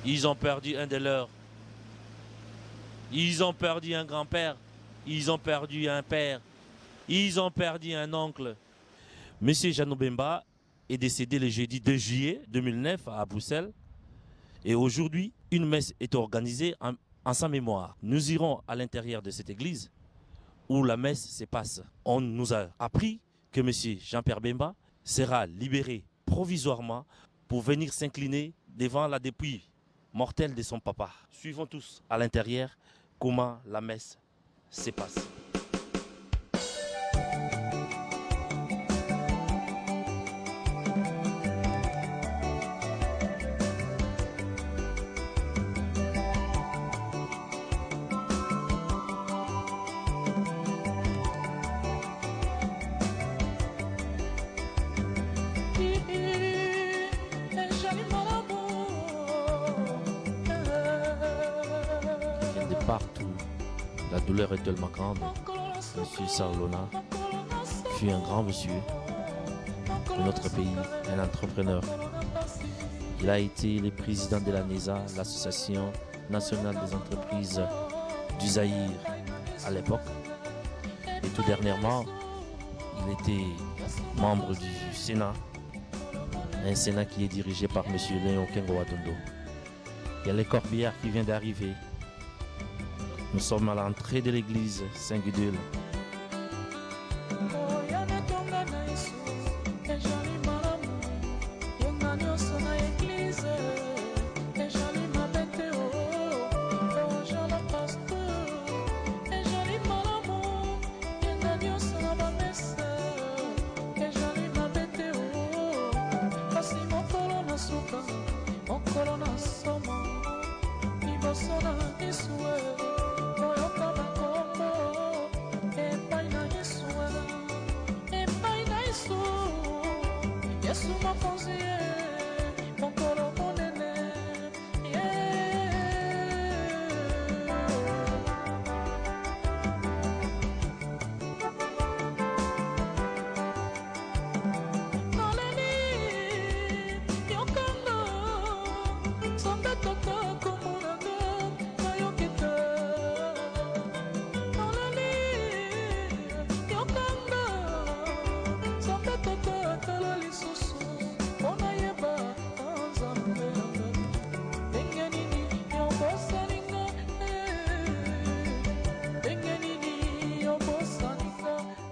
Ils ont perdu un de leurs. Ils ont perdu un grand-père. Ils ont perdu un père. Ils ont perdu un oncle. Monsieur Jeannot Bemba est décédé le jeudi 2 juillet 2009 à Bruxelles. Et aujourd'hui, une messe est organisée en sa mémoire. Nous irons à l'intérieur de cette église où la messe se passe. On nous a appris que monsieur Jean-Pierre Bemba sera libéré provisoirement pour venir s'incliner devant la dépouille mortelle de son papa. Suivons tous à l'intérieur comment la messe se passe. Partout, la douleur est tellement grande. Monsieur Sarlona fut un grand monsieur de notre pays, un entrepreneur. Il a été le président de la NESA, l'Association nationale des entreprises du Zaïre à l'époque. Et tout dernièrement, il était membre du Sénat, un Sénat qui est dirigé par monsieur Léon Kengo Adondo. Il y a les Corbières qui vient d'arriver. Nous sommes à l'entrée de l'église Saint-Gudule.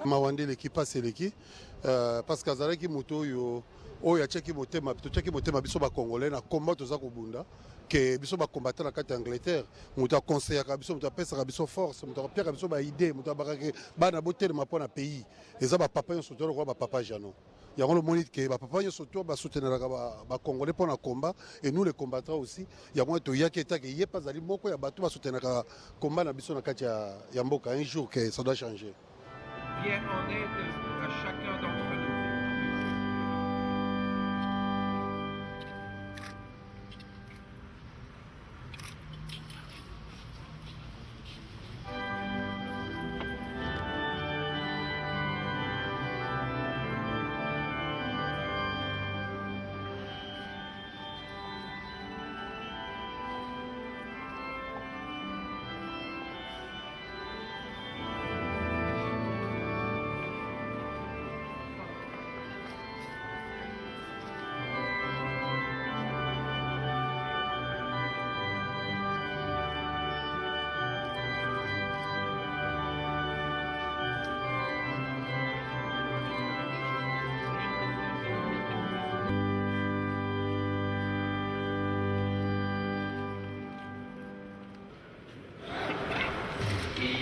Mawande l'équipe passe l'équipe parce qu'azalaki moto yo oyo acheki motema tocheki motema biso ba congolais na combat toza kobunda que biso ba combattre na kati Angleterre moto conseiller biso moto pesa biso force moto pierre biso ba idée moto bakaki bana botel ma pona pays eza ba papa yo soto ko ba papa Jano yango le monite que ba papa yo soto ba soutenir ba congolais pour na combat et nous les combattants aussi yango to yaki eta que yé pas ali moko ya bato ba soutenir combat na biso na kati ya mboka un jour que ça doit changer. Viens en aide à chacun d'entre nous.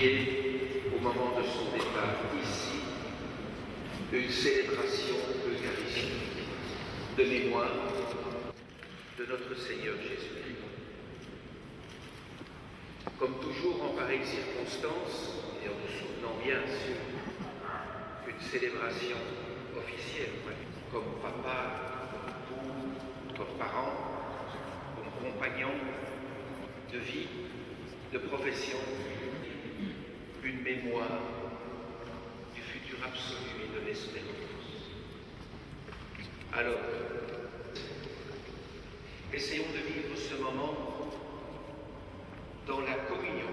Au moment de son départ ici, une célébration eucharistique de mémoire de notre Seigneur Jésus-Christ. Comme toujours en pareille circonstance, et en nous souvenant bien sûr qu'une célébration officielle, comme papa, comme parent, comme compagnon de vie, de profession, une mémoire du futur absolu et de l'espérance. Alors, essayons de vivre ce moment dans la communion.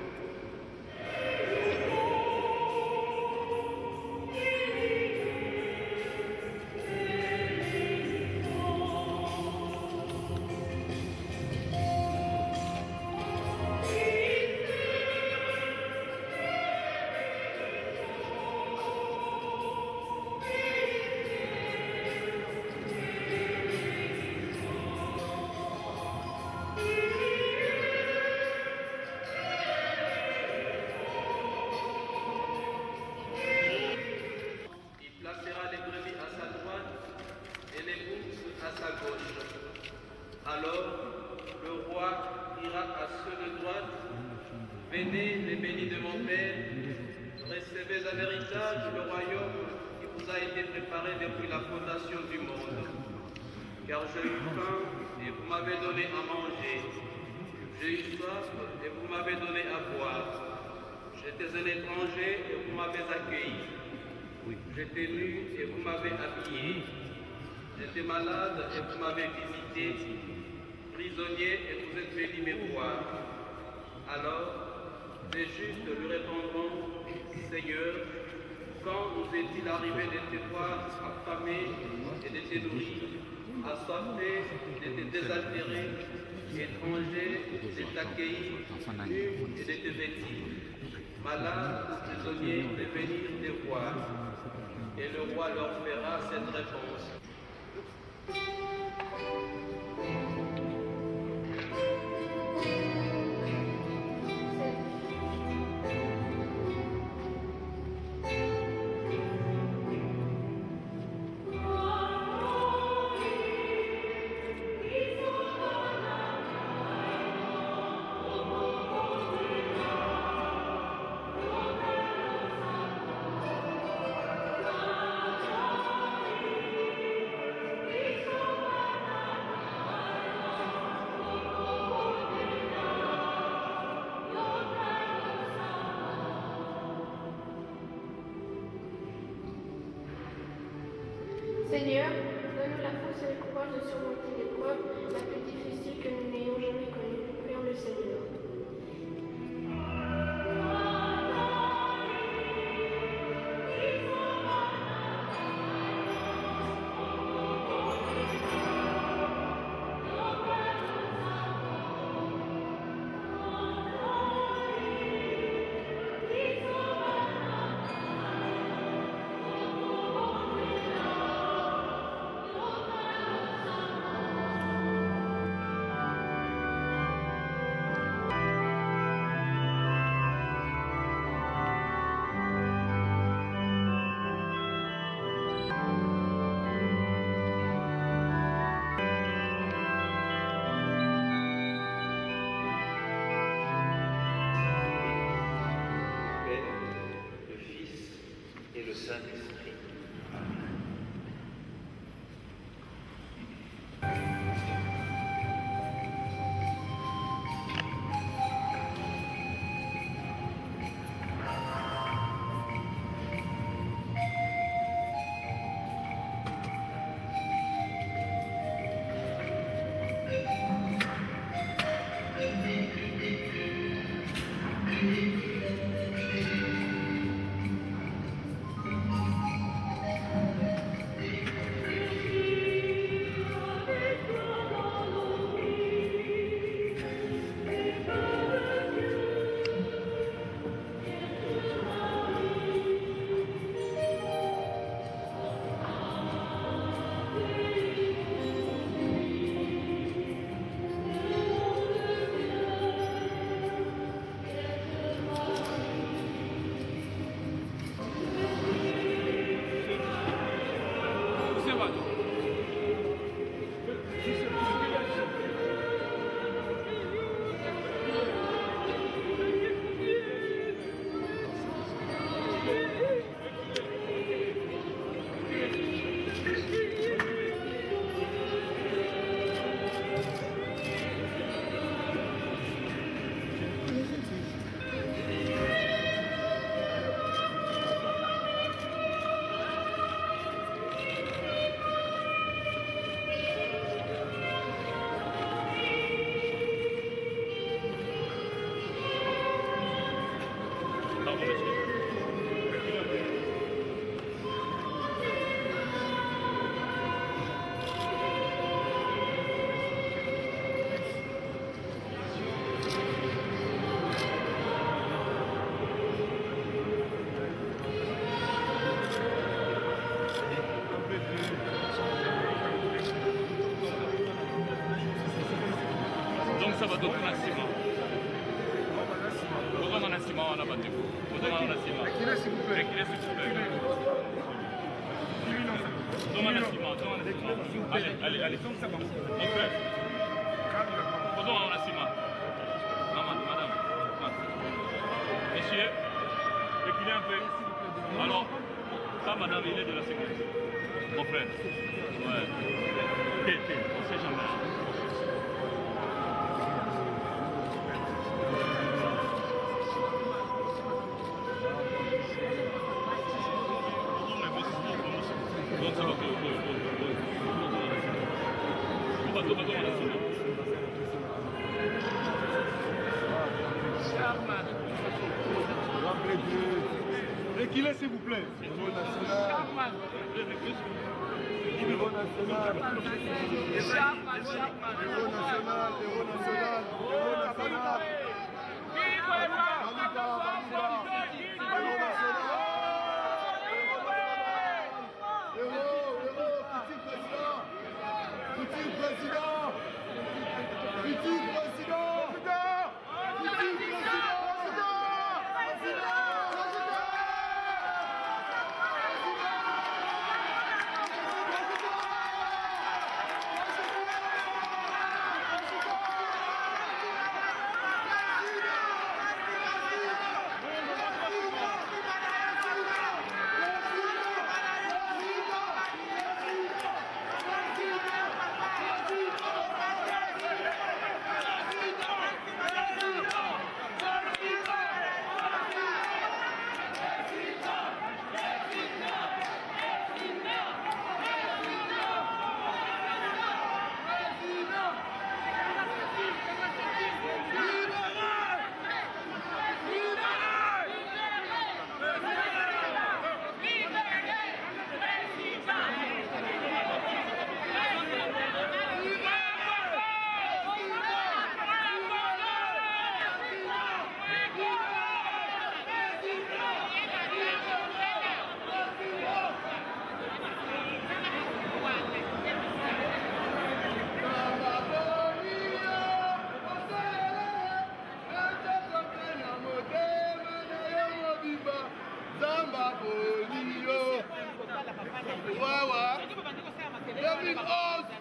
Alors le roi dira à ceux de droite, venez les bénis de mon Père, recevez en héritage le royaume qui vous a été préparé depuis la fondation du monde. Car j'ai eu faim et vous m'avez donné à manger, j'ai eu soif et vous m'avez donné à boire, j'étais un étranger et vous m'avez accueilli, j'étais nu et vous m'avez habillé, j'étais malade et vous m'avez visité, prisonnier et vous êtes venu me voir. Alors, les justes lui répondront, Seigneur, quand nous est-il arrivé de te voir affamé et de te nourrir, assoiffé, de te désaltérer, étranger, de t'accueillir, nu et de te vêtir, malade ou prisonnier de venir te voir. Et le roi leur fera cette réponse. Seigneur, donne-nous la force et le courage de surmonter l'épreuve la plus difficile que nous n'ayons jamais connue. Prions le Seigneur. Saint-Esprit. ça va donner un ciment. On donne un ciment, on a battu. On donne un ciment. Reculez s'il vous plaît. Reculez s'il vous plaît. Donne un ciment, donne un ciment. Allez, allez. Mon frère. On donne un ciment. Madame. Messieurs, reculez un peu. Alors, ça, madame, il est de la sécurité. Mon frère. Ouais. On sait jamais. Donc ça va Reculez s'il vous plaît. Héros national. Héros national.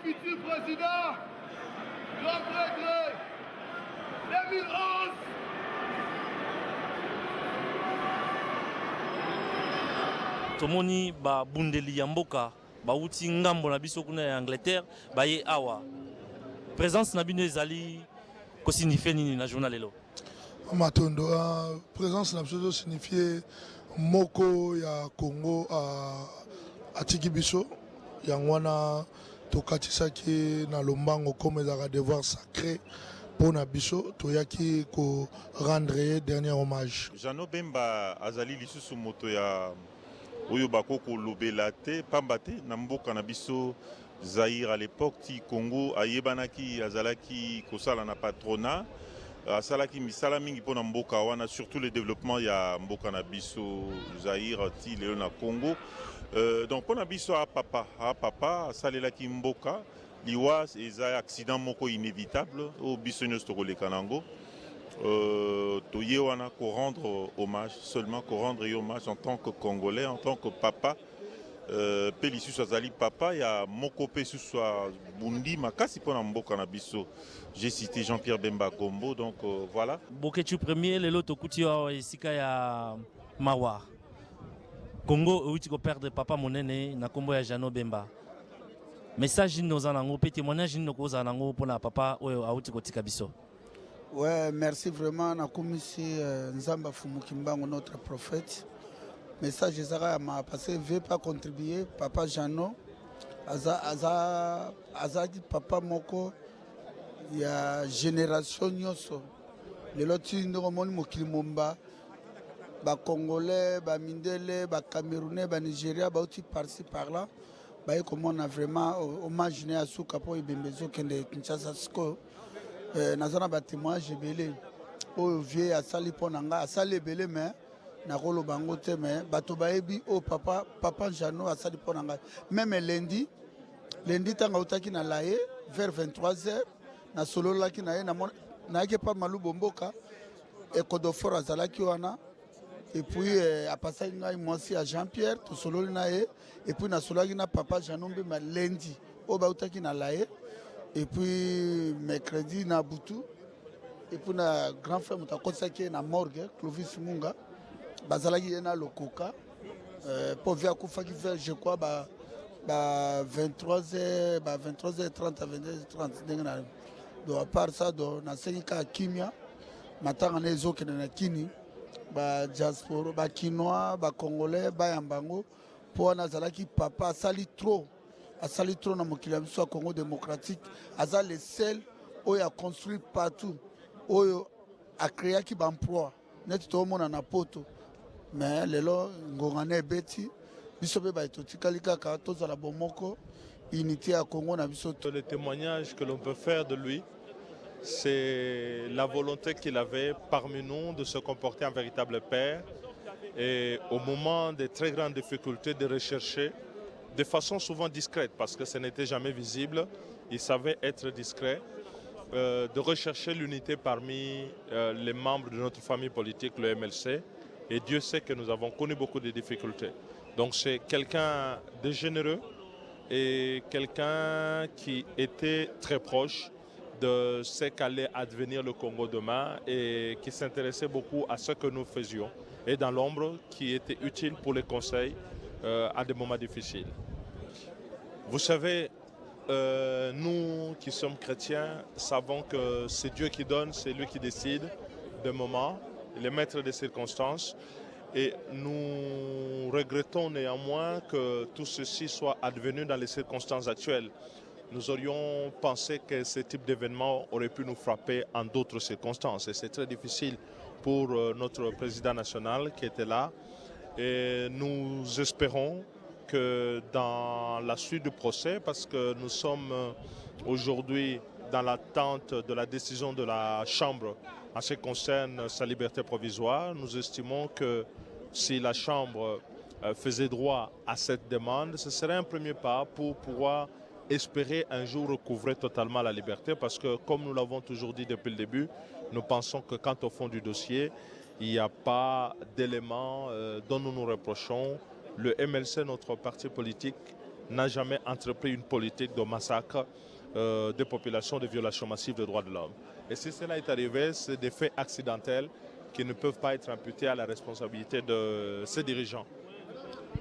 futur président, grand regret, 2011. Tomoni ba bundeli ya mboka ba uti ngambo na biso kuna ya Angleterre ba ye awa présence na bino ezali ko signifie nini na journal lelo Matondo présence na biso signifie moko ya Congo a tiki biso yangwana tokatisaki na lombango comme ezaka devoir sacré pour na biso toyaki ko rendre dernier hommage. Jano Bemba azali lisusu moto ya oyo bakoko lobela te pamba te na mboka na biso Zaïre à l'époque ti Congo ayebanaki azalaki kosala na patronat asalaki misala mingi pona mboka wana surtout le développement ya mboka na biso Zaïre ti lelo na Congo donc pona biso a papa asalelaki mboka liwa eza accident moko inévitable au biso nyonso tokoleka nango Toyewana ko rendre hommage, seulement ko rendre hommage en tant que Congolais, en tant que papa. Pelisu Azali papa, il y a Mokope Suswa Bundi, Makasi Pona Mboka Nabiso. J'ai cité Jean-Pierre Bemba Gombo, donc voilà. Boketu premier, le loto Kutio et Sika ya Mawa. Congo, où tu peux perdre papa monene, na Kombo ya Jano Bemba. Message nos anango, témoignage nos causes anango pour na papa ou à Outiko Tikabiso. Ouais, merci vraiment. Nzamba Fumukimbango, notre prophète. Message Zara m'a passé, veut pas contribuer. Papa Jano, Azadi Papa Moko, il y a génération Nyoso. Les lotis de Romani Mokilimomba, ba Congolais, ba Mindele, ba Camerounais, ba Nigeria, ba aussi par-ci par-là. Bah, comme on a vraiment hommage à Soukapo et Bembezo qui est Kinshasa. Nazana ba témoignage belé o vieux asali ponanga asali belé mais na kolo bango te mais bato baebi o papa Jano asali ponanga même lundi tanga utaki na laye vers 23h na solo laki na ye na nayaki pa Malou Bomboka Ekodofort azalaki wana et puis apasaki ngai mwasi ya Jean-Pierre tosololi na ye et puis nasolaki na papa Janombe Malendi oyo bautaki na Laye et puis mercredi na Butu et puis na grand frère moto akotisaki na morgue Clovis Munga bazalaki ye na lokoka po vi akufaki vers je crois ba 23h 23h30 à 22h30 ndenge na do à part ça do nasengi ka kimia matanga na ezokende na kini ba diaspora ba kinois ba congolais ba yambango po wana azalaki papa asali trop na mokili ya biso ya Congo démocratique aza le seul oyo a construit partout oyo akreaki ba emploi neti toomona na poto mais lelo ngonga na ebeti biso pe baetotikali kaka tozala bomoko unité ya Congo na biso. Le témoignage que l'on peut faire de lui, c'est la volonté qu'il avait parmi nous de se comporter en véritable père et au moment des très grandes difficultés de rechercher de façon souvent discrète parce que ce n'était jamais visible, il savait être discret, de rechercher l'unité parmi les membres de notre famille politique, le MLC, et Dieu sait que nous avons connu beaucoup de difficultés. Donc c'est quelqu'un de généreux et quelqu'un qui était très proche de ce qu'allait advenir le Congo demain et qui s'intéressait beaucoup à ce que nous faisions et dans l'ombre qui était utile pour les conseils à des moments difficiles. Vous savez, nous qui sommes chrétiens savons que c'est Dieu qui donne, c'est lui qui décide des moments, les maîtres des circonstances. Et nous regrettons néanmoins que tout ceci soit advenu dans les circonstances actuelles. Nous aurions pensé que ce type d'événement aurait pu nous frapper en d'autres circonstances. Et c'est très difficile pour notre président national qui était là. Et nous espérons que dans la suite du procès, parce que nous sommes aujourd'hui dans l'attente de la décision de la Chambre en ce qui concerne sa liberté provisoire, nous estimons que si la Chambre faisait droit à cette demande, ce serait un premier pas pour pouvoir espérer un jour recouvrer totalement la liberté parce que, comme nous l'avons toujours dit depuis le début, nous pensons que quant au fond du dossier, il n'y a pas d'éléments dont nous nous reprochons. Le MLC, notre parti politique, n'a jamais entrepris une politique de massacre des populations, de violation massive des droits de l'homme. Et si cela est arrivé, c'est des faits accidentels qui ne peuvent pas être imputés à la responsabilité de ces dirigeants.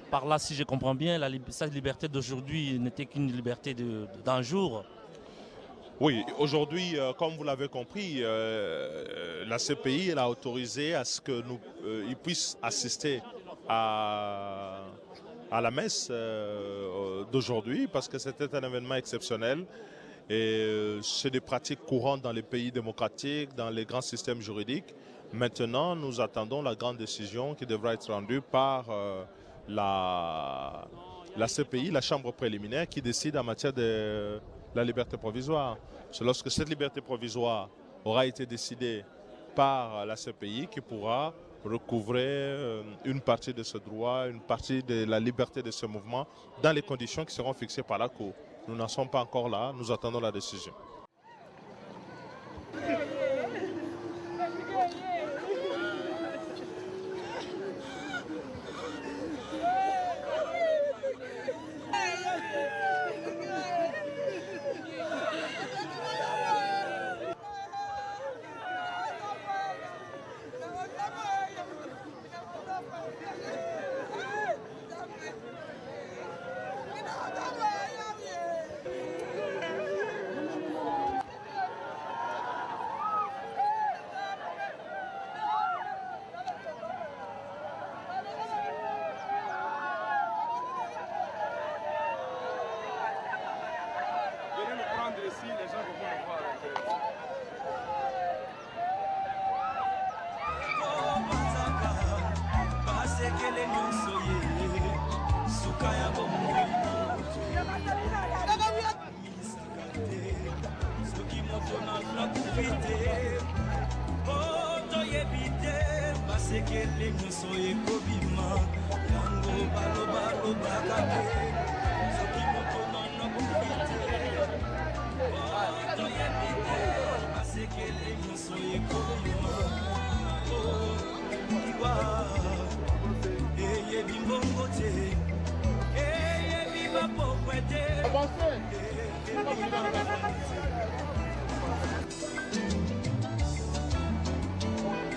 Par là, si je comprends bien, sa liberté d'aujourd'hui n'était qu'une liberté d'un jour. Oui, aujourd'hui, comme vous l'avez compris, la CPI elle a autorisé à ce qu'il puisse assister à la messe d'aujourd'hui parce que c'était un événement exceptionnel et c'est des pratiques courantes dans les pays démocratiques, dans les grands systèmes juridiques. Maintenant, nous attendons la grande décision qui devra être rendue par la CPI, la Chambre préliminaire, qui décide en matière de la liberté provisoire. C'est lorsque cette liberté provisoire aura été décidée par la CPI qui pourra recouvrer une partie de ce droit, une partie de la liberté de ce mouvement dans les conditions qui seront fixées par la Cour. Nous n'en sommes pas encore là, nous attendons la décision.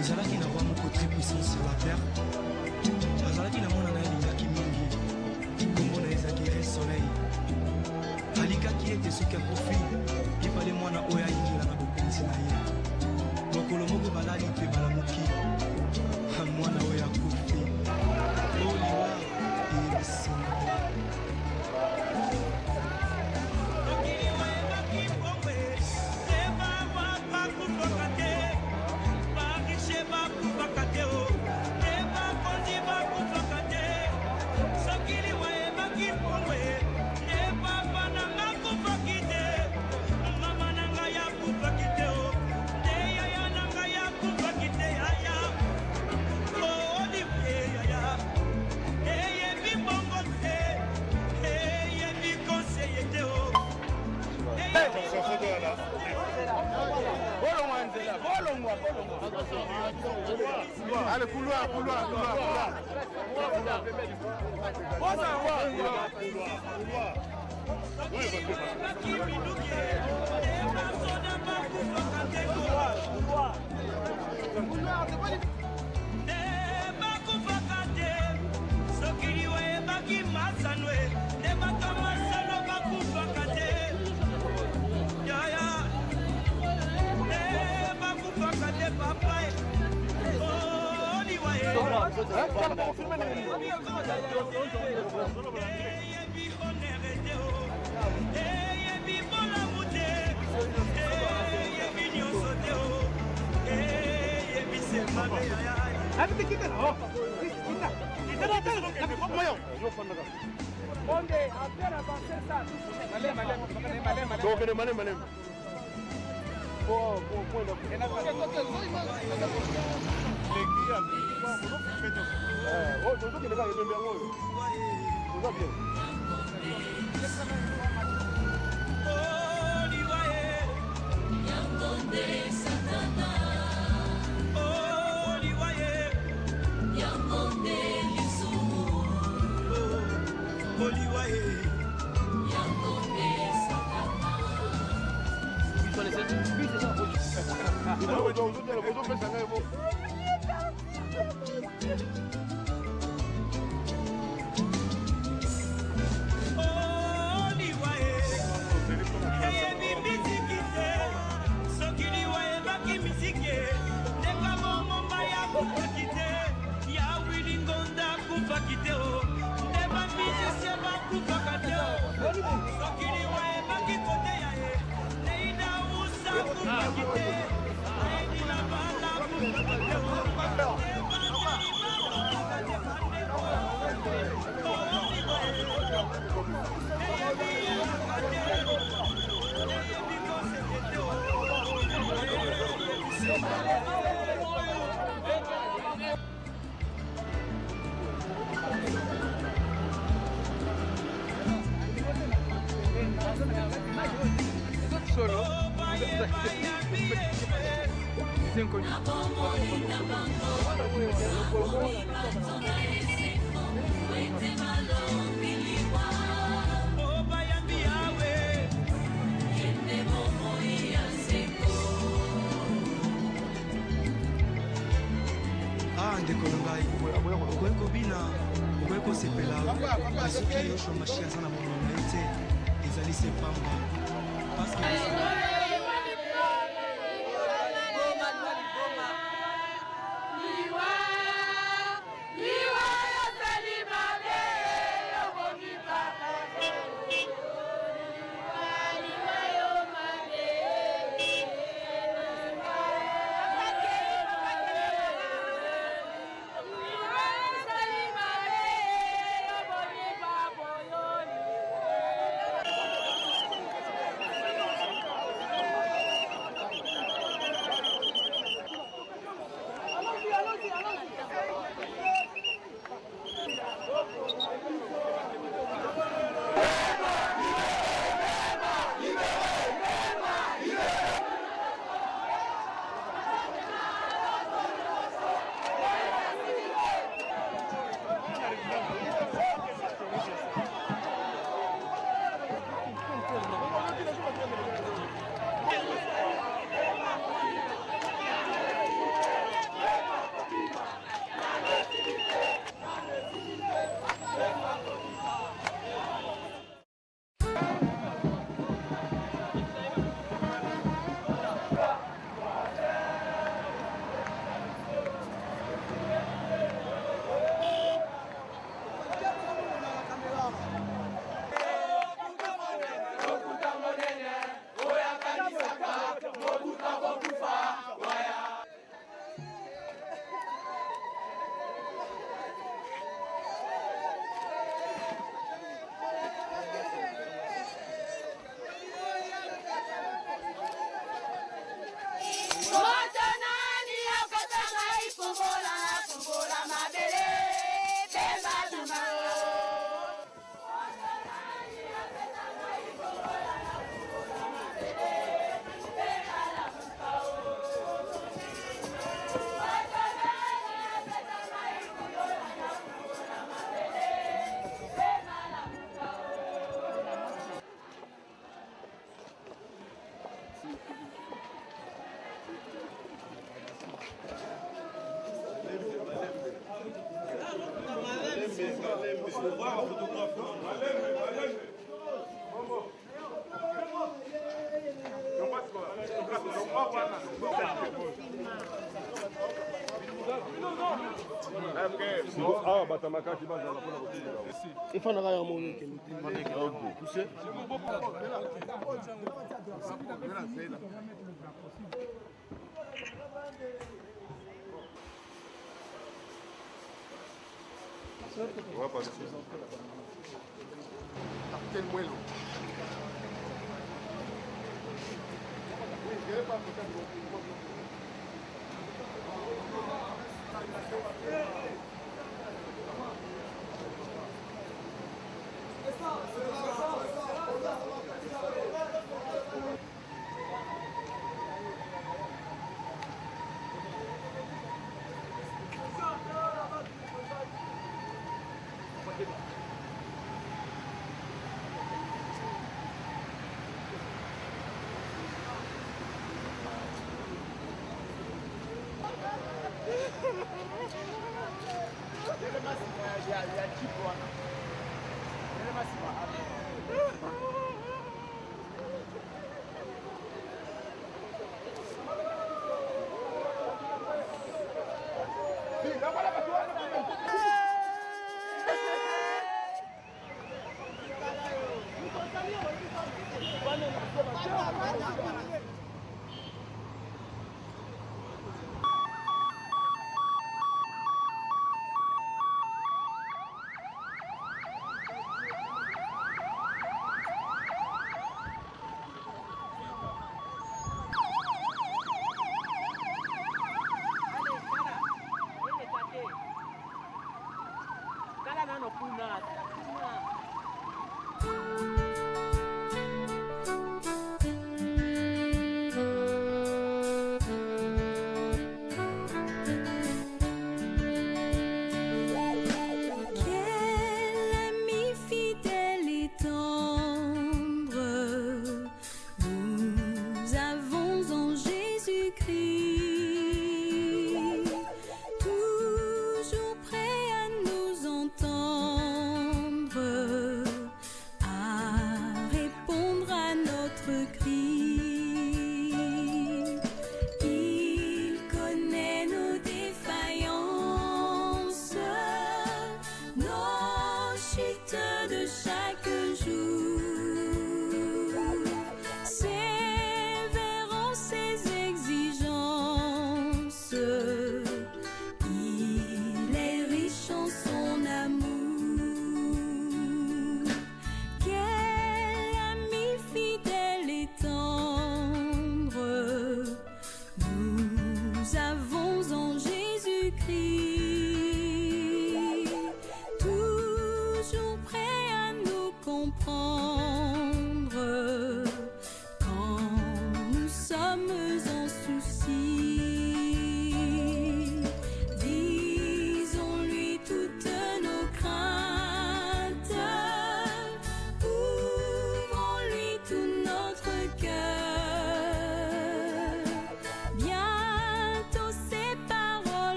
ezalaki na bwa moko très puissant sur la terre azalaki na mwana na ye lingaki mingi kombo na ye ezalaki re soleil alikaki ete soki akofi ebale mwana oyo ayingela na bokonzi na ye mokolo moko balali mpe balamuki mwana oyo akufi oliwa eyebisinga Allez, couloir. ndeko na ngai okoki kobina okoki kosepela soki yoshua mashi aza na bomono na ye te ezali se pamba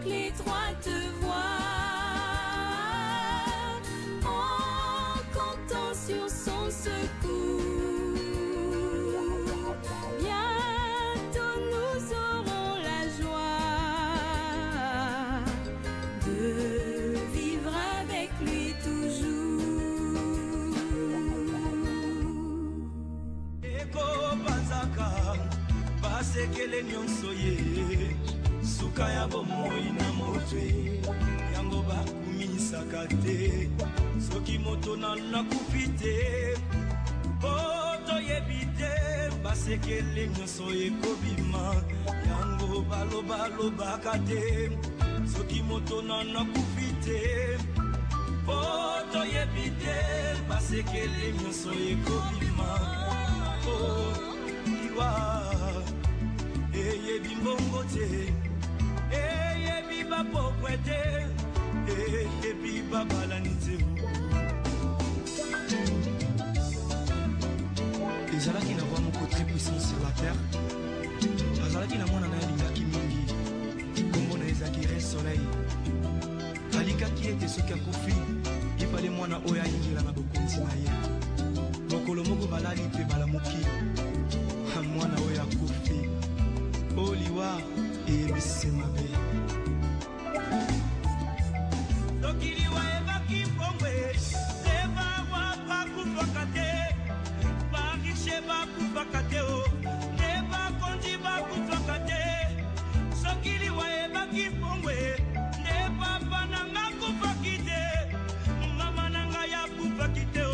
l'étroite voie, en comptant sur son secours. Bientôt nous aurons la joie de vivre avec lui toujours. Eko banzaka basekele nyonso ye suka ya bomoi na motwe yango bakumisaka te soki moto nakufi te toyebi te basekele nyonso ekobima yango balobalobaka te soki moto nakufi te toyebi te basekele nyonso ekobima liwa eyebi mbongo te eyebi bapokwe te eyebi babalani te. ezalaki na roi moko très puissant sur la terre, azalaki na mwana na ye alingaki mingi, kombo na ezalaki re soleil. Alikaki ete soki akufi ifale mwana oyo ayingela na bokonzi na ye. Mokolo moko balali mpe balamuki mwana oyo akufi oliwa eyebisi mabe. Soki liwa ebaki mbongwe ebawa bakufaka te barishe bakufaka te ne bakonzi bakufaka te. Soki liwa ebaki mbongwe ne papa nanga kufaki te mama nanga yakufaki te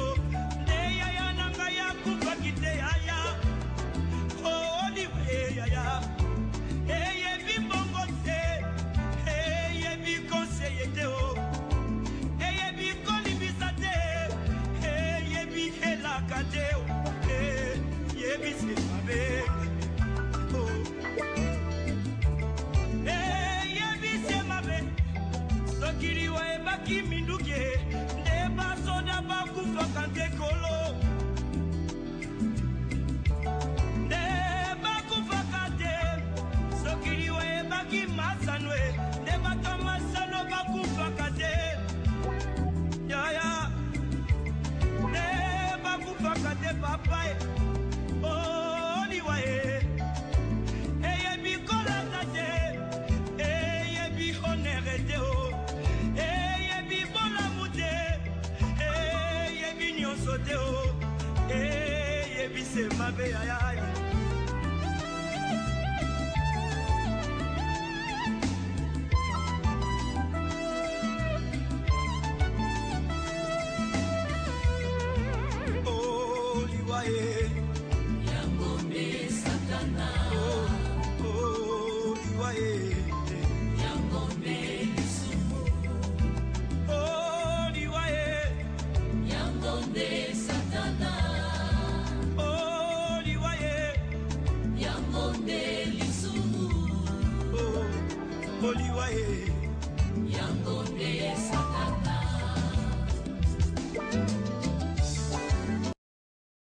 ne yaya nanga yakufaki te yaya oliwe yaya eyebi mbongo te eyebi konseye te eyebi kolibisa te eyebi helaka te eyebi semabe eyebi semabe. Soki liwa ebaki minduki nde basoda bakufaka te kolo nde bakufaka te. Soki liwa ebaki masanwe nde bato masano bakufaka te yaya nde bakufaka te papa liwa eyebi kolata te eyebi honere te eyebi bolamu te eyebi nyonso te eyebi semabe yaya. Yangombe Satana, Yangombe Lisumu, Yangombe Satana, Yangombe Lisumu,